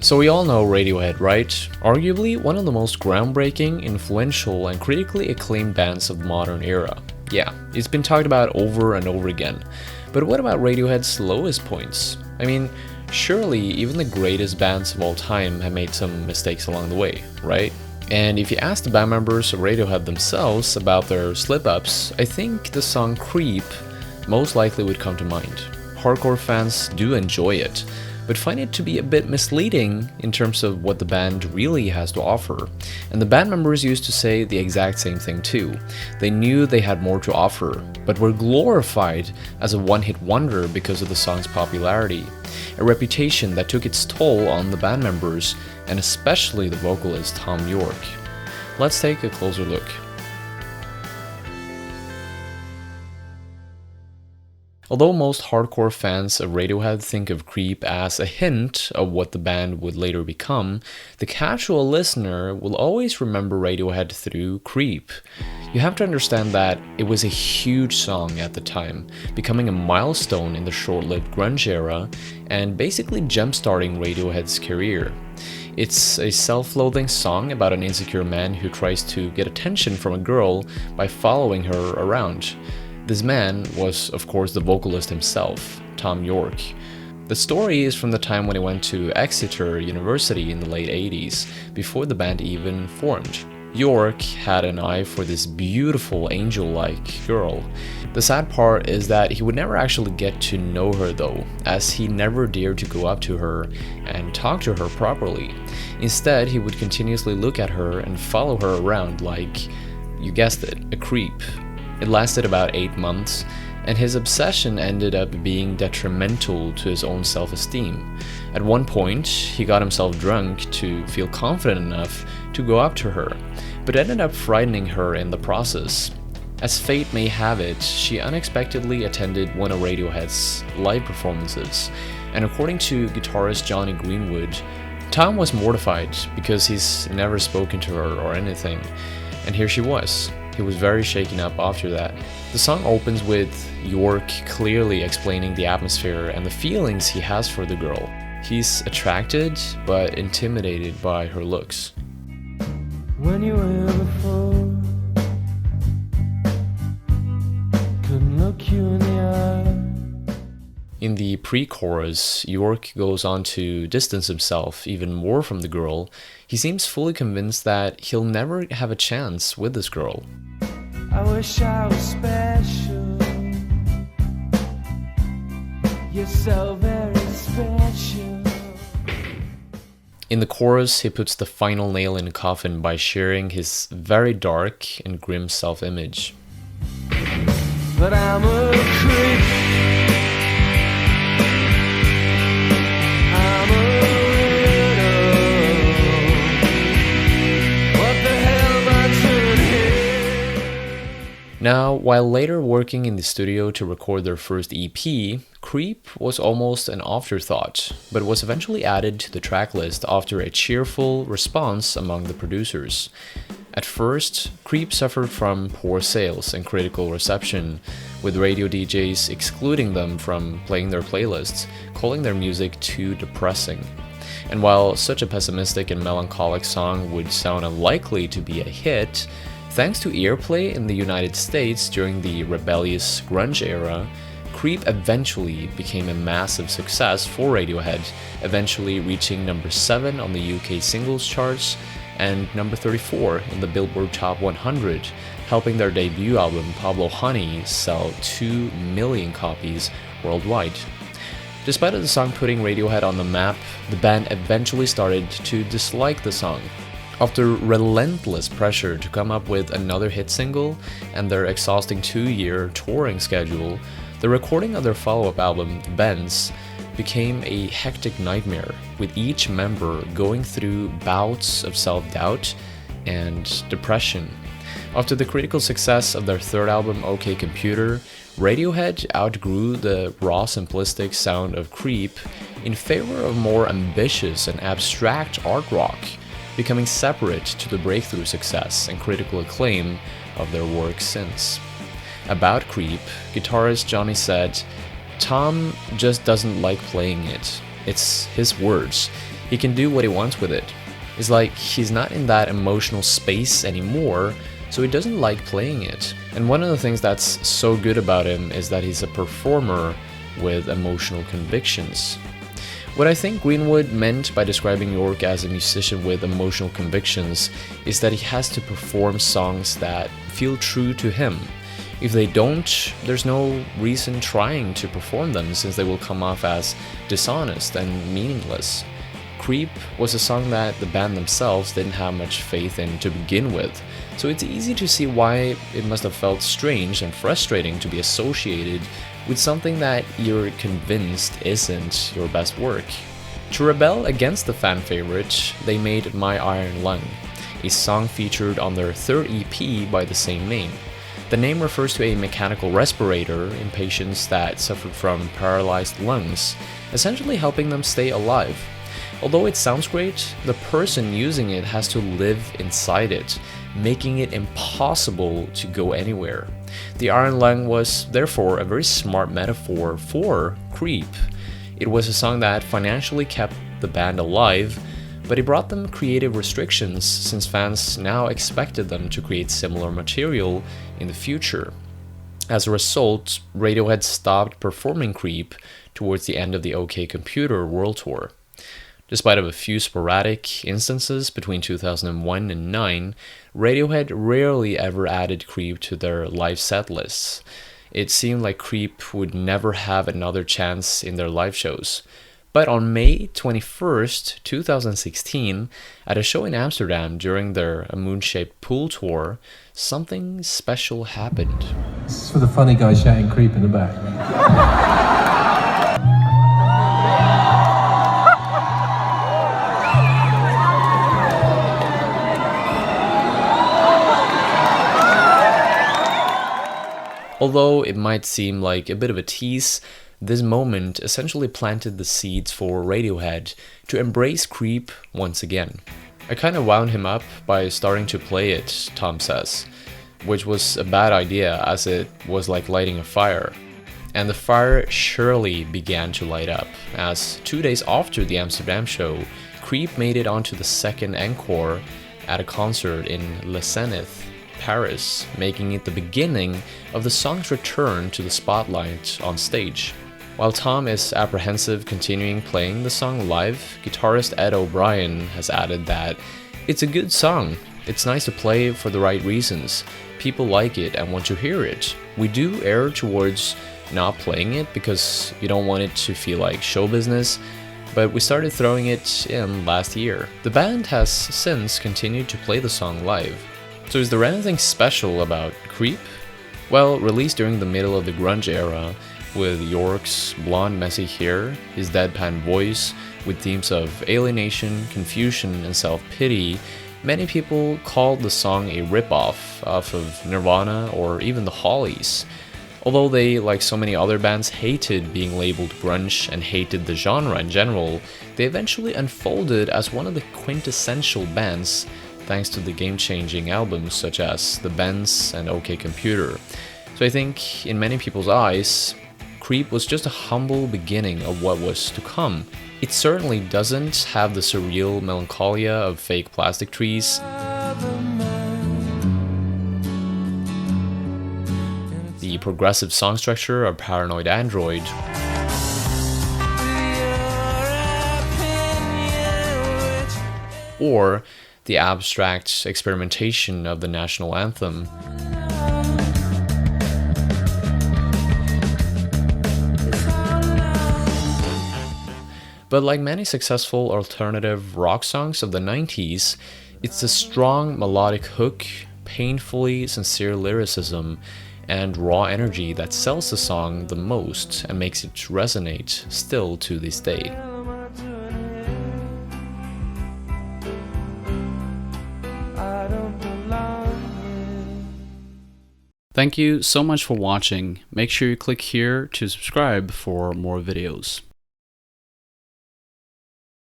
So we all know Radiohead, right? Arguably one of the most groundbreaking, influential, and critically acclaimed bands of the modern era. Yeah, it's been talked about over and over again. But what about Radiohead's lowest points? I mean, surely even the greatest bands of all time have made some mistakes along the way, right? And if you ask the band members of Radiohead themselves about their slip-ups, I think the song Creep most likely would come to mind. Hardcore fans do enjoy it, but find it to be a bit misleading in terms of what the band really has to offer. And the band members used to say the exact same thing too. They knew they had more to offer, but were glorified as a one-hit wonder because of the song's popularity, a reputation that took its toll on the band members, and especially the vocalist Thom Yorke. Let's take a closer look. Although most hardcore fans of Radiohead think of Creep as a hint of what the band would later become, the casual listener will always remember Radiohead through Creep. You have to understand that it was a huge song at the time, becoming a milestone in the short-lived grunge era, and basically jump-starting Radiohead's career. It's a self-loathing song about an insecure man who tries to get attention from a girl by following her around. This man was, of course, the vocalist himself, Thom Yorke. The story is from the time when he went to Exeter University in the late 80s, before the band even formed. Yorke had an eye for this beautiful angel-like girl. The sad part is that he would never actually get to know her though, as he never dared to go up to her and talk to her properly. Instead, he would continuously look at her and follow her around like, you guessed it, a creep. It lasted about 8 months, and his obsession ended up being detrimental to his own self-esteem. At one point, he got himself drunk to feel confident enough to go up to her, but ended up frightening her in the process. As fate may have it, she unexpectedly attended one of Radiohead's live performances, and according to guitarist Jonny Greenwood, Thom was mortified because he's never spoken to her or anything, and here she was. He was very shaken up after that. The song opens with Yorke clearly explaining the atmosphere and the feelings he has for the girl. He's attracted but intimidated by her looks. When you were here before, couldn't look you in the eye. In the pre-chorus, Yorke goes on to distance himself even more from the girl. He seems fully convinced that he'll never have a chance with this girl. I wish I was special. You're so very special. In the chorus, he puts the final nail in the coffin by sharing his very dark and grim self-image. But I'm a creep. Now, while later working in the studio to record their first EP, Creep was almost an afterthought, but was eventually added to the tracklist after a cheerful response among the producers. At first, Creep suffered from poor sales and critical reception, with radio DJs excluding them from playing their playlists, calling their music too depressing. And while such a pessimistic and melancholic song would sound unlikely to be a hit, thanks to airplay in the United States during the rebellious grunge era, Creep eventually became a massive success for Radiohead, eventually reaching number 7 on the UK singles charts and number 34 in the Billboard Top 100, helping their debut album Pablo Honey sell 2 million copies worldwide. Despite the song putting Radiohead on the map, the band eventually started to dislike the song. After relentless pressure to come up with another hit single and their exhausting 2-year touring schedule, the recording of their follow-up album, Bends, became a hectic nightmare, with each member going through bouts of self-doubt and depression. After the critical success of their third album, OK Computer, Radiohead outgrew the raw simplistic sound of Creep in favor of more ambitious and abstract art rock, becoming separate to the breakthrough success and critical acclaim of their work since. About Creep, guitarist Jonny said, "Thom just doesn't like playing it. It's his words. He can do what he wants with it. It's like he's not in that emotional space anymore, so he doesn't like playing it. And one of the things that's so good about him is that he's a performer with emotional convictions. What I think Greenwood meant by describing Yorke as a musician with emotional convictions is that he has to perform songs that feel true to him. If they don't, there's no reason trying to perform them, since they will come off as dishonest and meaningless. Creep was a song that the band themselves didn't have much faith in to begin with, so it's easy to see why it must have felt strange and frustrating to be associated with something that you're convinced isn't your best work. To rebel against the fan favorite, they made My Iron Lung, a song featured on their third EP by the same name. The name refers to a mechanical respirator in patients that suffered from paralyzed lungs, essentially helping them stay alive. Although it sounds great, the person using it has to live inside it, making it impossible to go anywhere. The Iron Lung was therefore a very smart metaphor for Creep. It was a song that financially kept the band alive, but it brought them creative restrictions since fans now expected them to create similar material in the future. As a result, Radiohead stopped performing Creep towards the end of the OK Computer World Tour. Despite of a few sporadic instances between 2001 and 2009, Radiohead rarely ever added Creep to their live set lists. It seemed like Creep would never have another chance in their live shows. But on May 21st, 2016, at a show in Amsterdam during their Moon-Shaped Pool tour, something special happened. This is for the funny guy shouting creep in the back. Although it might seem like a bit of a tease, this moment essentially planted the seeds for Radiohead to embrace Creep once again. I kinda wound him up by starting to play it, Thom says, which was a bad idea as it was like lighting a fire. And the fire surely began to light up, as 2 days after the Amsterdam show, Creep made it onto the second encore at a concert in Le Zénith, Paris, making it the beginning of the song's return to the spotlight on stage. While Thom is apprehensive continuing playing the song live, guitarist Ed O'Brien has added that it's a good song. It's nice to play for the right reasons. People like it and want to hear it. We do err towards not playing it because you don't want it to feel like show business, but we started throwing it in last year. The band has since continued to play the song live. So is there anything special about Creep? Well, released during the middle of the grunge era, with Yorke's blonde messy hair, his deadpan voice, with themes of alienation, confusion, and self-pity, many people called the song a rip-off of Nirvana or even the Hollies. Although they, like so many other bands, hated being labeled grunge and hated the genre in general, they eventually unfolded as one of the quintessential bands thanks to the game-changing albums such as The Bends and OK Computer. So I think, in many people's eyes, Creep was just a humble beginning of what was to come. It certainly doesn't have the surreal melancholia of fake plastic trees, the progressive song structure of Paranoid Android, or the abstract experimentation of the national anthem. But like many successful alternative rock songs of the 90s, it's the strong melodic hook, painfully sincere lyricism, and raw energy that sells the song the most and makes it resonate still to this day. Thank you so much for watching. Make sure you click here to subscribe for more videos.